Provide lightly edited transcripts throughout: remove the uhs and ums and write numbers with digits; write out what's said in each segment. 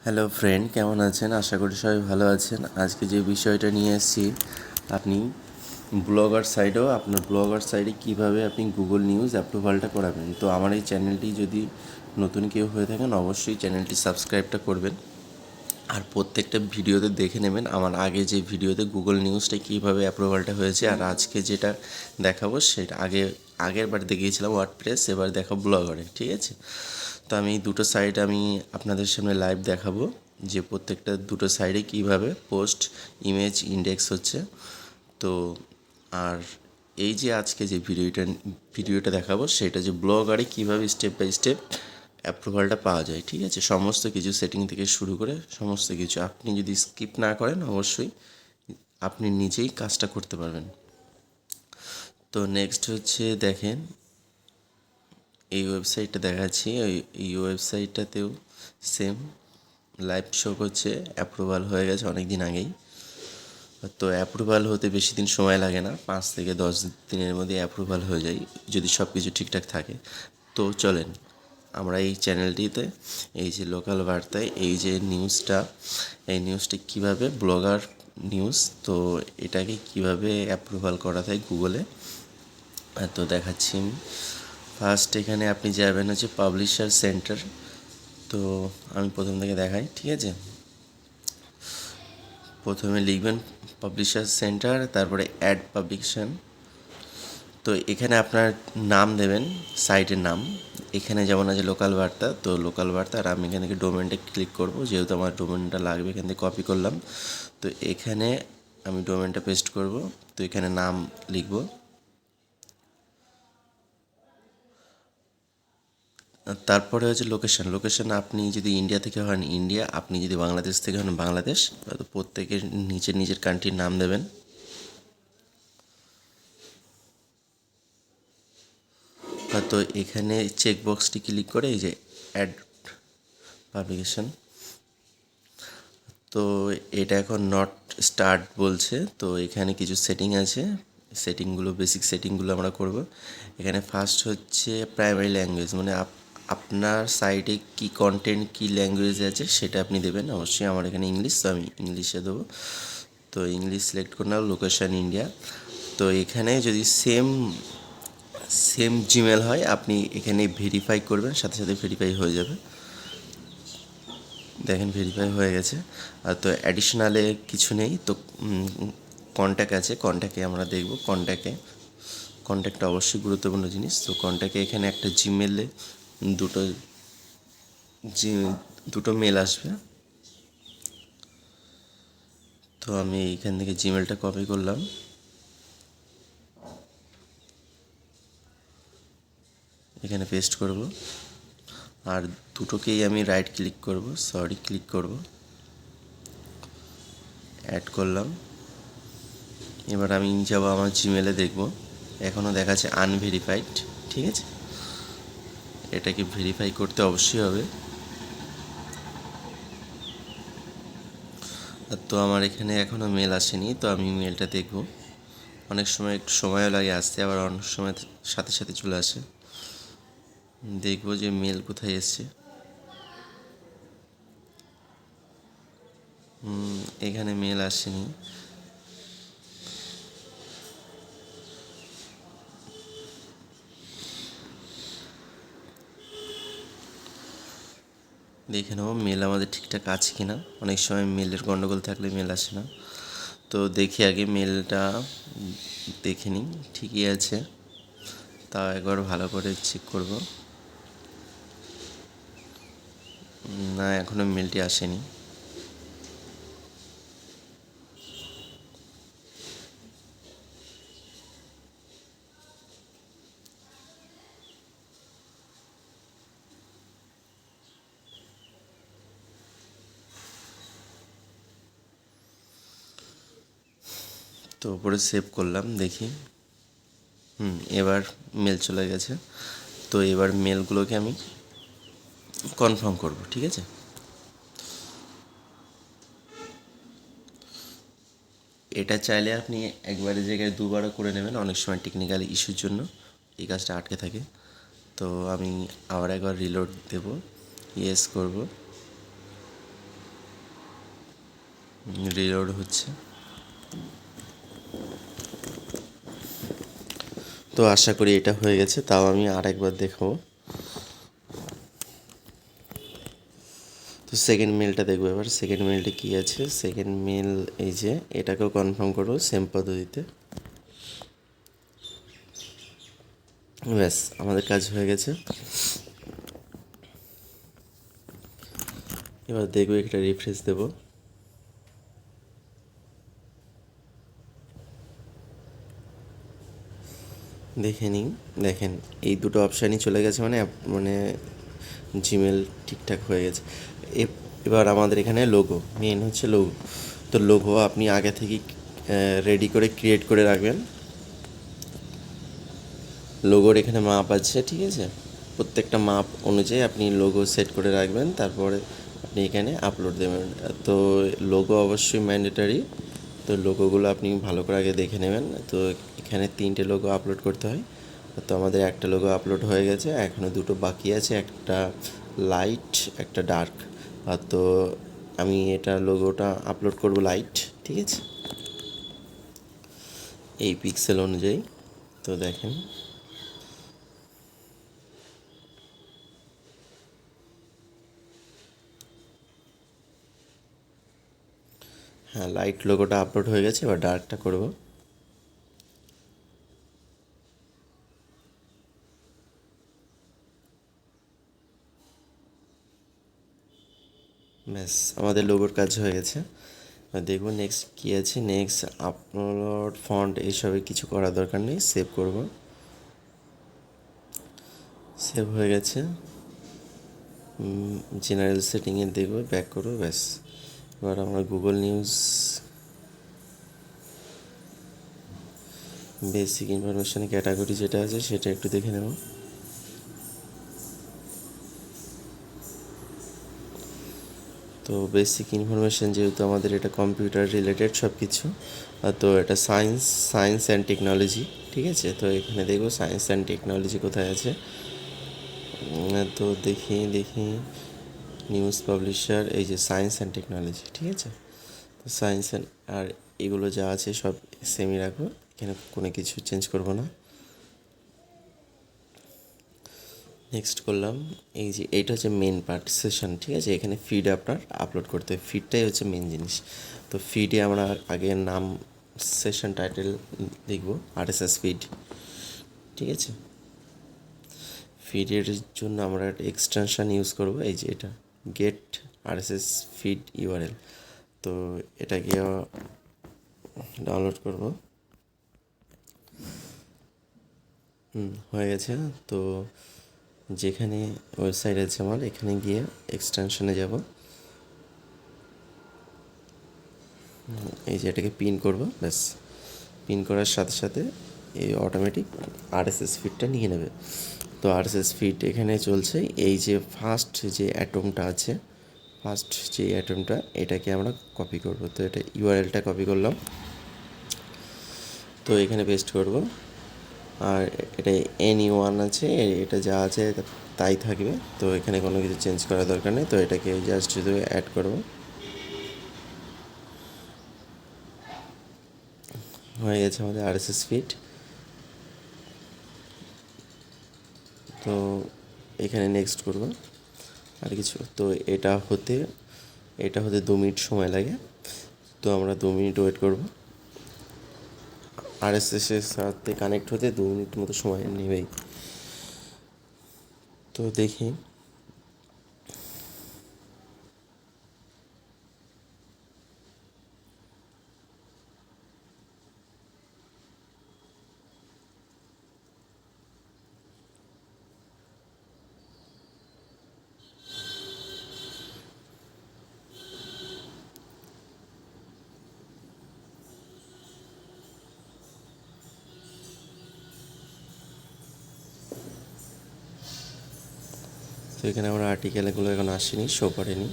Hello friend, কেমন আছেন? আশা করি সবাই ভালো আছেন। আজকে যে বিষয়টা নিয়ে এসেছি, আপনি আপনার ব্লগার সাইটে কীভাবে আপনি গুগল নিউজ অ্যাপ্রুভালটা করাবেন। তো আমার এই চ্যানেলটি যদি নতুন কেউ হয়ে থাকেন, অবশ্যই চ্যানেলটি সাবস্ক্রাইবটা করবেন। আর প্রত্যেকটা ভিডিওতে দেখে নেবেন আমার আগে যে ভিডিওতে গুগল নিউজটা কীভাবে অ্যাপ্রুভালটা হয়েছে, আর আজকে যেটা দেখাবো সেটা আগের বার দেখিয়েছিলাম ওয়ার্ডপ্রেস, এবার দেখাবো ব্লগারে। ঠিক আছে? তো আমি দুটো সাইট আমি আপনাদের সামনে লাইভ দেখাবো যে প্রত্যেকটা দুটো সাইডে কীভাবে পোস্ট ইমেজ ইন্ডেক্স হচ্ছে। তো আর এই যে আজকে যে ভিডিওটা দেখাবো সেটা যে ব্লগারে কীভাবে স্টেপ বাই স্টেপ অ্যাপ্রুভালটা পাওয়া যায়। ঠিক আছে? সমস্ত কিছু সেটিং থেকে শুরু করে সমস্ত কিছু আপনি যদি স্কিপ না করেন, অবশ্যই আপনি নিজেই কাজটা করতে পারবেন। তো নেক্সট হচ্ছে দেখেন, এই ওয়েবসাইটটা দেখাচ্ছি। এই ওয়েবসাইটটাতেও সেম লাইভ শো করছে, অ্যাপ্রুভাল হয়ে গেছে অনেক দিন আগেই। তো অ্যাপ্রুভাল হতে বেশি দিন সময় লাগে না, 5 থেকে 10 দিনের মধ্যে অ্যাপ্রুভাল হয়ে যায় যদি সব কিছু ঠিকঠাক থাকে। তো চলেন আমরা এই চ্যানেলটিতে এই যে লোকাল বার্তায় এই নিউজটা কীভাবে ব্লগার নিউজ, তো এটাকে কীভাবে অ্যাপ্রুভাল করা যায় গুগলে, তো দেখাচ্ছি আমি। ফার্স্ট এখানে আপনি যাবেন হচ্ছে পাবলিশার সেন্টার। তো আমি প্রথম থেকে দেখাই। ঠিক আছে? প্রথমে লিখবেন পাবলিশার সেন্টার, তারপরে অ্যাড পাবলিকেশন। তো এখানে আপনার নাম দেবেন, সাইটের নাম। এখানে যেমন আছে লোকাল বার্তা, তো লোকাল বার্তা, আর আমি এখান থেকে ডোমেনটা ক্লিক করব, যেহেতু আমার ডোমেনটা লাগবে এখান থেকে কপি করলাম। তো এখানে আমি ডোমেনটা পেস্ট করব। তো এখানে নাম লিখব। তারপরে হচ্ছে লোকেশন আপনি যদি ইন্ডিয়া থেকে হন ইন্ডিয়া, আপনি যদি বাংলাদেশ থেকে হন বাংলাদেশ। তো প্রত্যেকের নিজের কান্ট্রির নাম দেবেন। তো এখানে চেকবক্সটি ক্লিক করে এই যে অ্যাড পাবলিকেশন, তো এটা এখন নট স্টার্ট বলছে। তো এখানে কিছু সেটিং আছে, বেসিক সেটিংগুলো আমরা করব। এখানে ফার্স্ট হচ্ছে প্রাইমারি ল্যাঙ্গুয়েজ, মানে আপনার সাইটে কি কন্টেন্ট কি ল্যাঙ্গুয়েজ আছে সেটা আপনি দেবেন। অবশ্যই আমার এখানে ইংলিশ, তো আমি ইংলিশে দেবো। তো ইংলিশ সিলেক্ট করে নাও, লোকেশন ইন্ডিয়া। তো এখানে যদি সেম জিমেল হয়, আপনি এখানে ভেরিফাই করবেন, সাথে সাথে ভেরিফাই হয়ে যাবে। দেখেন ভেরিফাই হয়ে গেছে। আর তো অ্যাডিশনালে কিছু নেই। তো কন্ট্যাক্ট আছে, কন্ট্যাক্টে আমরা দেখব। কন্ট্যাক্টটা অবশ্যই গুরুত্বপূর্ণ জিনিস। তো কন্ট্যাক্টে এখানে একটা জিমেলে দুটো জি দুটো মেল আসবে। তো আমি এইখান থেকে জিমেলটা কপি করলাম, এখানে পেস্ট করব। আর দুটোকেই আমি ক্লিক করব, অ্যাড করলাম। এবার আমি যাব আমার জিমেলে, দেখব এখনও দেখাচ্ছে আনভেরিফাইড। ঠিক আছে? এটাকে ভেরিফাই করতে অবশ্যই হবে। তো আমার এখানে এখনও মেল আসেনি, তো আমি মেলটা দেখব। অনেক সময় একটু সময়ও লাগে আসতে, আবার অনেক সময় সাথে সাথে চলে আসে। দেখব যে মেল কোথায় এসছে। এখানে মেল আসেনি। দেখে নেবো মেল আমাদের ঠিকঠাক আছে কি না। অনেক সময় মেলের গন্ডগোল থাকলে মেল আসে না। তো দেখি আগে মেলটা দেখে নিই, ঠিকই আছে। তাও একবার ভালো করে চেক করব। না, এখনও মেলটি আসেনি। তো ওপরে সেভ করলাম, দেখি। এবার মেল চলে গেছে। তো এবার মেলগুলোকে আমি কনফার্ম করব। ঠিক আছে? এটা চাইলে আপনি একবারের জায়গায় দুবারও করে নেবেন, অনেক সময় টেকনিক্যাল ইস্যুর জন্য এই কাজটা আটকে থাকে। তো আমি আবার একবার রিলোড দেব, ইয়েস করব। রিলোড হচ্ছে। তো আশা করি এটা হয়ে গেছে, তাও আমি আরেকবার দেখাবো। তো সেকেন্ড মেলটা দেখবো এবার। সেকেন্ড মেলটা কী আছে? সেকেন্ড মেল এই যে, এটাকেও কনফার্ম করবো সেম পদ্ধতিতে। ব্যাস, আমাদের কাজ হয়ে গেছে। এবার দেখবো, একটা রিফ্রেশ দেবো। দেখে নিন, দেখেন এই দুটো অপশানই চলে গেছে, মানে মানে জিমেল ঠিকঠাক হয়ে গেছে। এবার আমাদের এখানে লোগো, মেন হচ্ছে লোগো। তো লোগো আপনি আগে থেকেই রেডি করে ক্রিয়েট করে রাখবেন। লোগোর এখানে মাপ আছে, ঠিক আছে? প্রত্যেকটা মাপ অনুযায়ী আপনি লোগো সেট করে রাখবেন, তারপরে আপনি এখানে আপলোড দেবেন। তো লোগো অবশ্যই ম্যান্ডেটারি। তো লোগোগুলো আপনি ভালো করে আগে দেখে নেবেন। তো এখানে 3টে লোগো আপলোড করতে হয়। তো আমাদের একটা লোগো আপলোড হয়ে গেছে, এখনও 2টো বাকি আছে, একটা লাইট একটা ডার্ক। তো আমি এটা লোগোটা আপলোড করব লাইট, ঠিক আছে, এই পিক্সেল অনুযায়ী। তো দেখেন, হ্যাঁ লাইট লোগোটা আপলোড হয়ে গেছে। এবার ডার্কটা করব। ব্যাস, আমাদের লোগোর কাজ হয়ে গেছে। এবার দেখব নেক্সট কী আছে। নেক্সট আপলোড ফন্ট এইসবের কিছু করার দরকার নেই, সেভ করব। সেভ হয়ে গেছে। জেনারেল সেটিংয়ে দেখব, ব্যাক করব। ব্যাস, এবার আমরা Google news basic information category যেটা আছে সেটা একটু দেখে নেব। তো বেসিক ইনফরমেশান যেহেতু আমাদের এটা কম্পিউটার রিলেটেড সব কিছু, তো এটা সায়েন্স অ্যান্ড টেকনোলজি, ঠিক আছে? তো এখানে দেখব সায়েন্স অ্যান্ড টেকনোলজি কোথায় আছে। তো দেখি নিউজ পাবলিশার, এই যে সায়েন্স অ্যান্ড টেকনোলজি, ঠিক আছে? তো সায়েন্স অ্যান্ড, আর এগুলো যা আছে সব সেমই রাখবো, এখানে কোনো কিছু চেঞ্জ করব না। নেক্সট করলাম। এই যে এইটা হচ্ছে মেন পার্ট, সেশন, ঠিক আছে? এখানে ফিড আপনার আপলোড করতে হবে, ফিডটাই হচ্ছে মেন জিনিস। তো ফিডে আমরা আগে নাম, সেশন টাইটেল লিখব আরএসএস ফিড, ঠিক আছে? ফিডের জন্য আমরা একটা এক্সটেনশন ইউজ করব, এই যে এটা গেট আরএসএস ফিড ইউআরএল। তো এটাকে ডাউনলোড করব। হয়ে গেছে। তো যেখানে ওয়েবসাইট আছে আমার, এখানে গিয়ে এক্সটেনশনে যাব। এই যে এটাকে পিন করব, ব্যাস। পিন করার সাথে সাথে এই অটোমেটিক আরএসএস ফিডটা নিয়ে নেবে। তো আরএসএস ফিড এখানে চলছে। এই যে ফার্স্ট যে অ্যাটমটা আছে, ফার্স্ট যে অ্যাটমটা, এটাকে আমরা কপি করব। তো এটা ইউআরএলটা কপি করলাম, তো এখানে পেস্ট করব। আর এটা NE1 আছে, এটা যা আছে তাই থাকবে। তো এখানে কোনো কিছু চেঞ্জ করার দরকার নেই। তো এটাকে জাস্ট শুধু অ্যাড করব। হয়ে গেছে আমাদের আরএসএস ফিড। তো এখানে নেক্সট করব আর কিছু। তো এটা হতে 2 মিনিট সময় লাগে। তো আমরা 2 মিনিট ওয়েট করব। আরএসএসের সাথে কানেক্ট হতে 2 মিনিট মতো সময় নেবেই। তো দেখি, তো এখানে আমার আর্টিকেলগুলো এখন আসেনি, শো করেনি।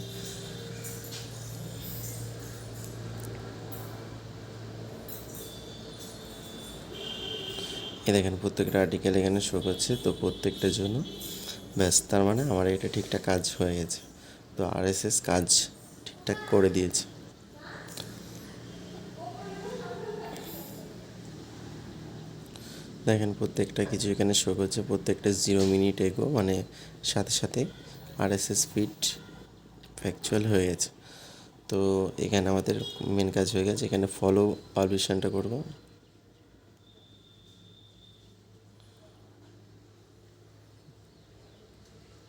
এ দেখেন প্রত্যেকটা আর্টিকেল এখানে শো করছে, তো প্রত্যেকটার জন্য। ব্যাস, তার মানে আমার এটা ঠিকঠাক কাজ হয়ে গেছে। তো আরএসএস কাজ ঠিকঠাক করে দিয়েছে। দেখেন প্রত্যেকটা কিছু এখানে শো করছে, প্রত্যেকটা 0 মিনিট এগো, মানে সাথে সাথে RSS ফিড ফ্যাকচুয়াল হয়ে গেছে। তো এখানে আমাদের মেন কাজ হয়ে গেছে, এখানে ফলো পাবলিশনটা করব।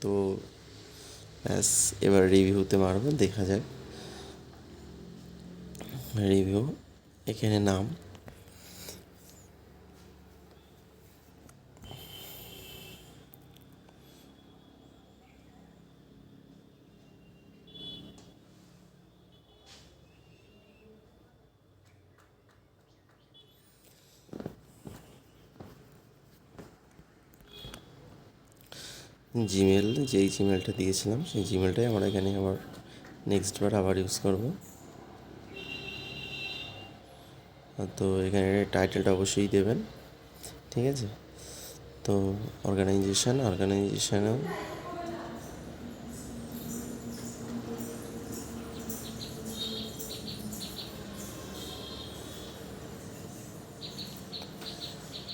তো ব্যাস, এবার রিভিউতে মারবো, দেখা যাক। রিভিউ, এখানে নাম, জিমেল, যেই জিমেলটা দিয়েছিলাম সেই জিমেলটাই আমরা এখানে আবার নেক্সট বার আবার ইউজ করব। তো এখানে টাইটেলটা অবশ্যই দেবেন, ঠিক আছে। তো অর্গানাইজেশানেও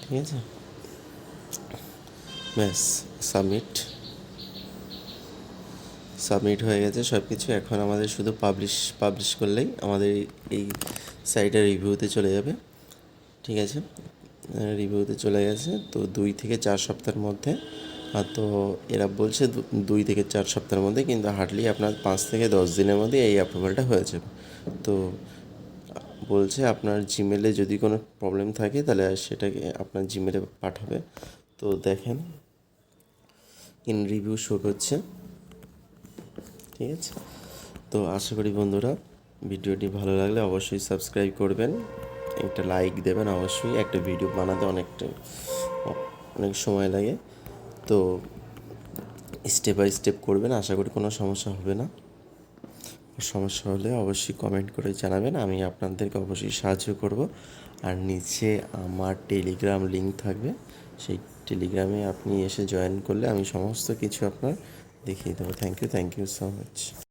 ঠিক আছে, ব্যাস সাবমিট হয়ে গেছে সব কিছু। এখন আমাদের শুধু পাবলিশ করলেই আমাদের এই সাইটে রিভিউতে চলে যাবে, ঠিক আছে। রিভিউতে চলে গেছে, তো 2 থেকে 4 সপ্তাহের মধ্যে। তো এরা বলছে 2 থেকে 4 সপ্তাহের মধ্যে, কিন্তু হার্ডলি আপনার 5 থেকে 10 দিনের মধ্যে এই অ্যাপ্রুভালটা হয়ে যাবে। তো বলছে আপনার জিমেলে যদি কোনো প্রবলেম থাকে তাহলে সেটাকে আপনার জিমেলে পাঠাবে। তো দেখেন ইন রিভিউ শো করছে, ঠিক আছে। তো আশা করি বন্ধুরা ভিডিওটি ভালো লাগলে অবশ্যই সাবস্ক্রাইব করবেন, একটা লাইক দেবেন। অবশ্যই একটা ভিডিও বানাতে অনেক সময় লাগে, তো স্টেপ বাই স্টেপ করবেন, আশা করি কোনো সমস্যা হবে না। সমস্যা হলে অবশ্যই কমেন্ট করে জানাবেন, আমি আপনাদেরকে অবশ্যই সাহায্য করব। আর নিচে আমার টেলিগ্রাম লিঙ্ক থাকবে, সেই টেলিগ্রামে আপনি এসে জয়েন করলে আমি সমস্ত কিছু আপনার দেখিয়ে দেবো। Thank you so much.